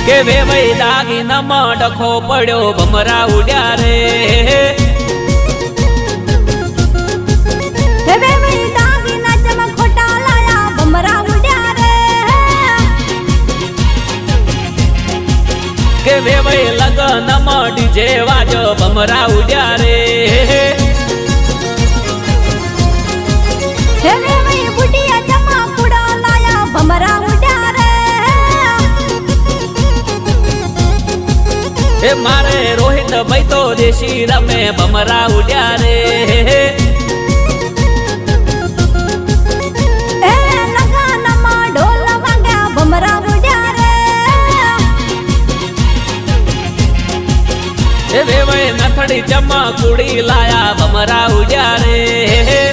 કે વેવઈ દાગીનામાં ડખો પડ્યો ભમરા ઉડ્યા રે વેવઈ દાગીના ચમક ખોટા લાયા ભમરા ઉડ્યા રે કે વેવઈ લગનમાં ડીજે વાજો ભમરા ઉડ્યા રે વેવઈ બુટિયા ચમક કુડા લાયા ભમરા ઉડ્યા રે એ મારે રોહિત ભાઈ તો દેશી રમે ભમરા ઉડ્યા રે લગનમાં ઢોલ વાગ્યા ભમરા ઉડ્યા રે એ વેવઈ નથડી ચમક કુડી લાયા ભમરા ઉડ્યા રે